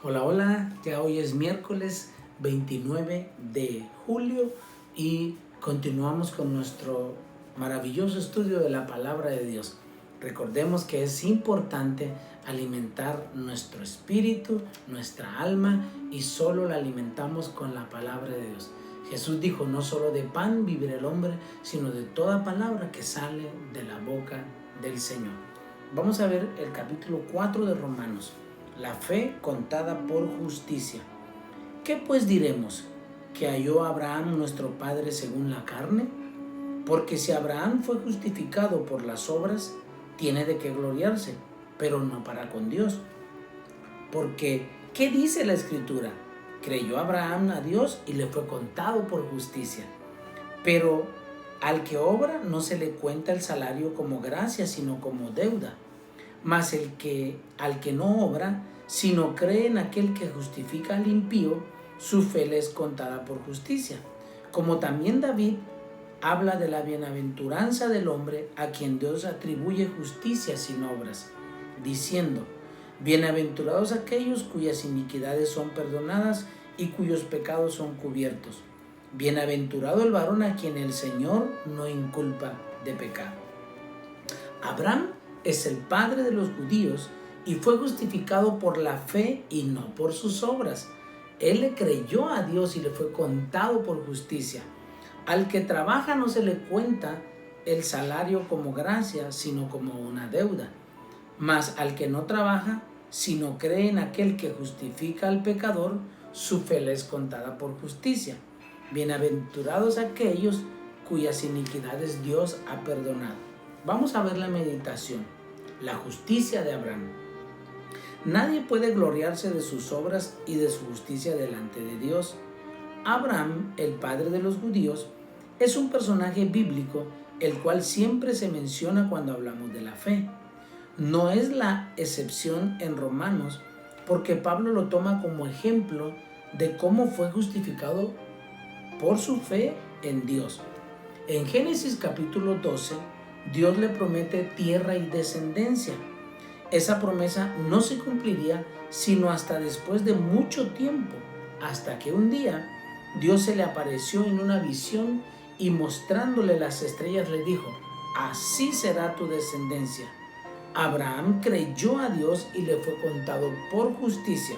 Hola, hola, ya hoy es miércoles 29 de julio y continuamos con nuestro maravilloso estudio de la palabra de Dios. Recordemos que es importante alimentar nuestro espíritu, nuestra alma, y solo la alimentamos con la palabra de Dios. Jesús dijo: no solo de pan vivirá el hombre, sino de toda palabra que sale de la boca del Señor. Vamos a ver el capítulo 4 de Romanos. La fe contada por justicia. ¿Qué pues diremos? ¿Que halló Abraham nuestro padre según la carne? Porque si Abraham fue justificado por las obras, tiene de qué gloriarse, pero no para con Dios. Porque, ¿qué dice la Escritura? Creyó Abraham a Dios y le fue contado por justicia. Pero al que obra no se le cuenta el salario como gracia, sino como deuda. Mas al que no obra, sino cree en aquel que justifica al impío, su fe le es contada por justicia. Como también David habla de la bienaventuranza del hombre a quien Dios atribuye justicia sin obras, diciendo: bienaventurados aquellos cuyas iniquidades son perdonadas y cuyos pecados son cubiertos. Bienaventurado el varón a quien el Señor no inculpa de pecado. Abraham es el padre de los judíos y fue justificado por la fe y no por sus obras. Él le creyó a Dios y le fue contado por justicia. Al que trabaja no se le cuenta el salario como gracia, sino como una deuda. Mas al que no trabaja, sino cree en aquel que justifica al pecador, su fe le es contada por justicia. Bienaventurados aquellos cuyas iniquidades Dios ha perdonado. Vamos a ver la meditación. La justicia de Abraham. Nadie puede gloriarse de sus obras y de su justicia delante de Dios. Abraham, el padre de los judíos, es un personaje bíblico el cual siempre se menciona cuando hablamos de la fe. No es la excepción en Romanos, porque Pablo lo toma como ejemplo de cómo fue justificado por su fe en Dios. En Génesis capítulo 12, Dios le promete tierra y descendencia. Esa promesa no se cumpliría sino hasta después de mucho tiempo, hasta que un día Dios se le apareció en una visión y mostrándole las estrellas le dijo: así será tu descendencia. Abraham creyó a Dios y le fue contado por justicia.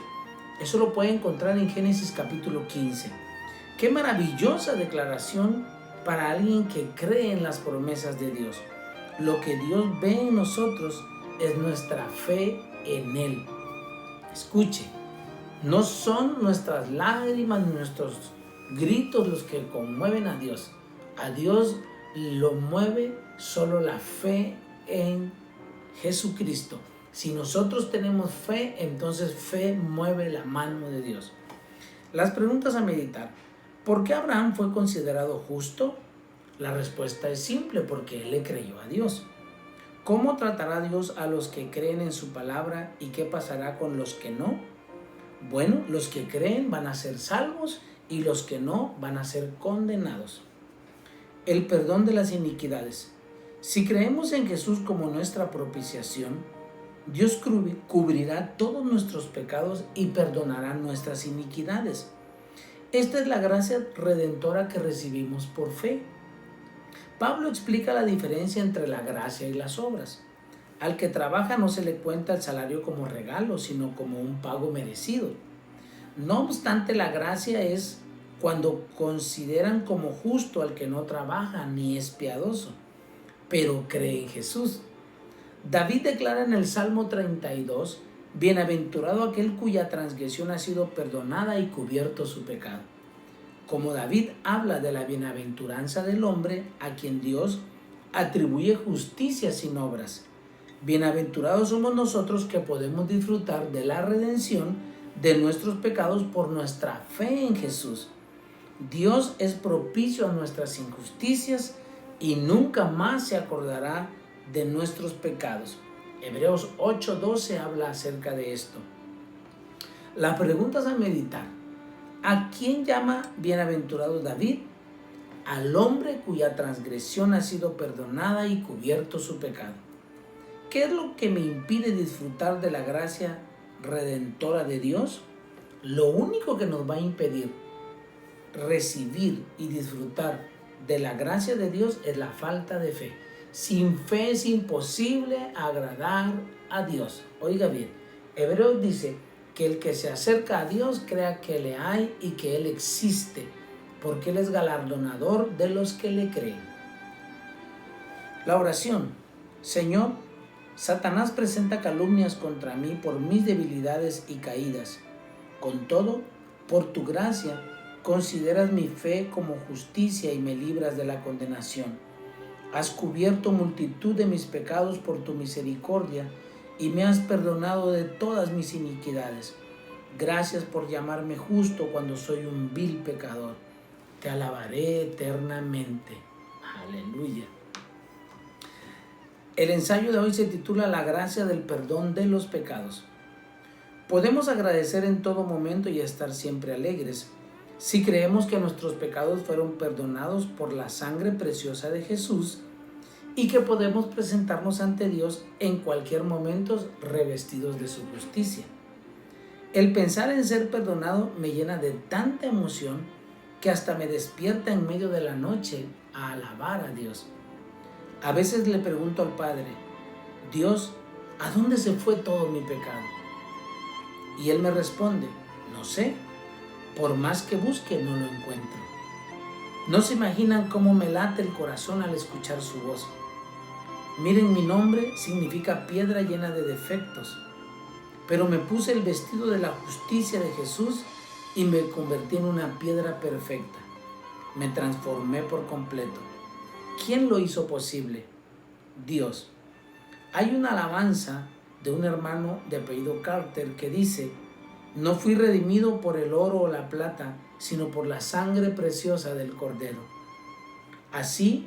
Eso lo puede encontrar en Génesis capítulo 15. Qué maravillosa declaración para alguien que cree en las promesas de Dios. Lo que Dios ve en nosotros es nuestra fe en Él. Escuche, no son nuestras lágrimas, nuestros gritos los que conmueven a Dios. A Dios lo mueve solo la fe en Jesucristo. Si nosotros tenemos fe, entonces fe mueve la mano de Dios. Las preguntas a meditar. ¿Por qué Abraham fue considerado justo? La respuesta es simple: porque él le creyó a Dios. ¿Cómo tratará Dios a los que creen en su palabra y qué pasará con los que no? Bueno, los que creen van a ser salvos y los que no van a ser condenados. El perdón de las iniquidades. Si creemos en Jesús como nuestra propiciación, Dios cubrirá todos nuestros pecados y perdonará nuestras iniquidades. Esta es la gracia redentora que recibimos por fe. Pablo explica la diferencia entre la gracia y las obras. Al que trabaja no se le cuenta el salario como regalo, sino como un pago merecido. No obstante, la gracia es cuando consideran como justo al que no trabaja ni es piadoso, pero cree en Jesús. David declara en el Salmo 32: bienaventurado aquel cuya transgresión ha sido perdonada y cubierto su pecado. Como David habla de la bienaventuranza del hombre a quien Dios atribuye justicia sin obras. Bienaventurados somos nosotros que podemos disfrutar de la redención de nuestros pecados por nuestra fe en Jesús. Dios es propicio a nuestras injusticias y nunca más se acordará de nuestros pecados. Hebreos 8:12 habla acerca de esto. Las preguntas a meditar. ¿A quién llama bienaventurado David? Al hombre cuya transgresión ha sido perdonada y cubierto su pecado. ¿Qué es lo que me impide disfrutar de la gracia redentora de Dios? Lo único que nos va a impedir recibir y disfrutar de la gracia de Dios es la falta de fe. Sin fe es imposible agradar a Dios. Oiga bien, Hebreos dice que el que se acerca a Dios crea que le hay y que Él existe, porque Él es galardonador de los que le creen. La oración. Señor, Satanás presenta calumnias contra mí por mis debilidades y caídas. Con todo, por tu gracia, consideras mi fe como justicia y me libras de la condenación. Has cubierto multitud de mis pecados por tu misericordia y me has perdonado de todas mis iniquidades. Gracias por llamarme justo cuando soy un vil pecador. Te alabaré eternamente. Aleluya. El ensayo de hoy se titula La gracia del perdón de los pecados. Podemos agradecer en todo momento y estar siempre alegres si creemos que nuestros pecados fueron perdonados por la sangre preciosa de Jesús y que podemos presentarnos ante Dios en cualquier momento revestidos de su justicia. El pensar en ser perdonado me llena de tanta emoción que hasta me despierta en medio de la noche a alabar a Dios. A veces le pregunto al Padre, Dios, ¿a dónde se fue todo mi pecado? Y Él me responde, no sé, por más que busque no lo encuentro. No se imaginan cómo me late el corazón al escuchar su voz. Miren, mi nombre significa piedra llena de defectos, pero me puse el vestido de la justicia de Jesús y me convertí en una piedra perfecta. Me transformé por completo. ¿Quién lo hizo posible? Dios. Hay una alabanza de un hermano de apellido Carter que dice, no fui redimido por el oro o la plata, sino por la sangre preciosa del Cordero. Así,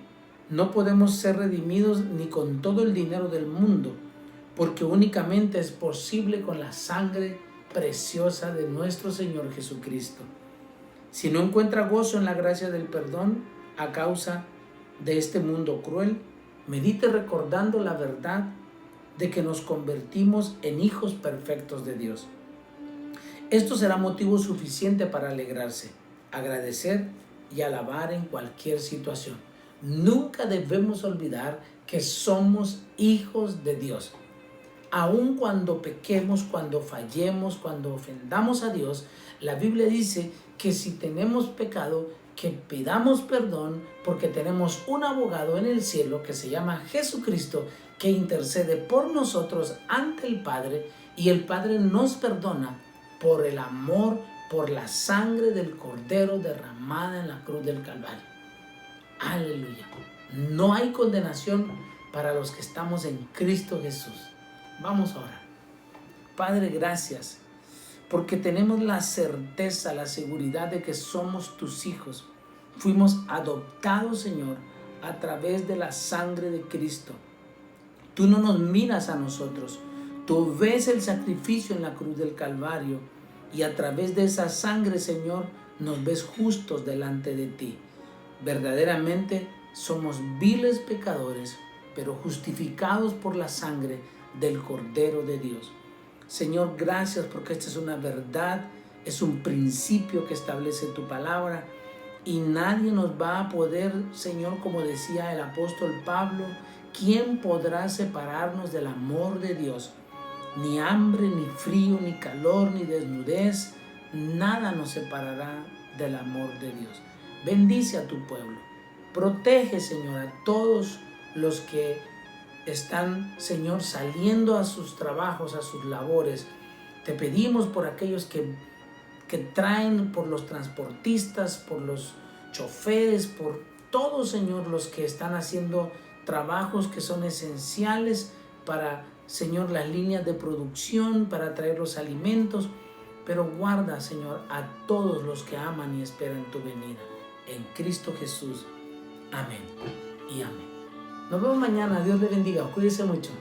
no podemos ser redimidos ni con todo el dinero del mundo, porque únicamente es posible con la sangre preciosa de nuestro Señor Jesucristo. Si no encuentra gozo en la gracia del perdón a causa de este mundo cruel, medite recordando la verdad de que nos convertimos en hijos perfectos de Dios. Esto será motivo suficiente para alegrarse, agradecer y alabar en cualquier situación. Nunca debemos olvidar que somos hijos de Dios. Aun cuando pequemos, cuando fallemos, cuando ofendamos a Dios, la Biblia dice que si tenemos pecado, que pidamos perdón porque tenemos un abogado en el cielo que se llama Jesucristo, que intercede por nosotros ante el Padre, y el Padre nos perdona por el amor, por la sangre del Cordero derramada en la cruz del Calvario. Aleluya. No hay condenación para los que estamos en Cristo Jesús. Vamos a orar. Padre, gracias, porque tenemos la certeza, la seguridad de que somos tus hijos. Fuimos adoptados, Señor, a través de la sangre de Cristo. Tú no nos miras a nosotros. Tú ves el sacrificio en la cruz del Calvario y a través de esa sangre, Señor, nos ves justos delante de ti. Verdaderamente somos viles pecadores, pero justificados por la sangre del Cordero de Dios. Señor, gracias porque esta es una verdad, es un principio que establece tu palabra y nadie nos va a poder, Señor, como decía el apóstol Pablo, ¿quién podrá separarnos del amor de Dios? Ni hambre, ni frío, ni calor, ni desnudez, nada nos separará del amor de Dios. Bendice a tu pueblo. Protege, Señor, a todos los que están, Señor, saliendo a sus trabajos, a sus labores. Te pedimos por aquellos que traen, por los transportistas, por los choferes, por todos, Señor, los que están haciendo trabajos que son esenciales para, Señor, las líneas de producción, para traer los alimentos. Pero guarda, Señor, a todos los que aman y esperan tu venida. En Cristo Jesús. Amén y amén. Nos vemos mañana. Dios le bendiga. Cuídese mucho.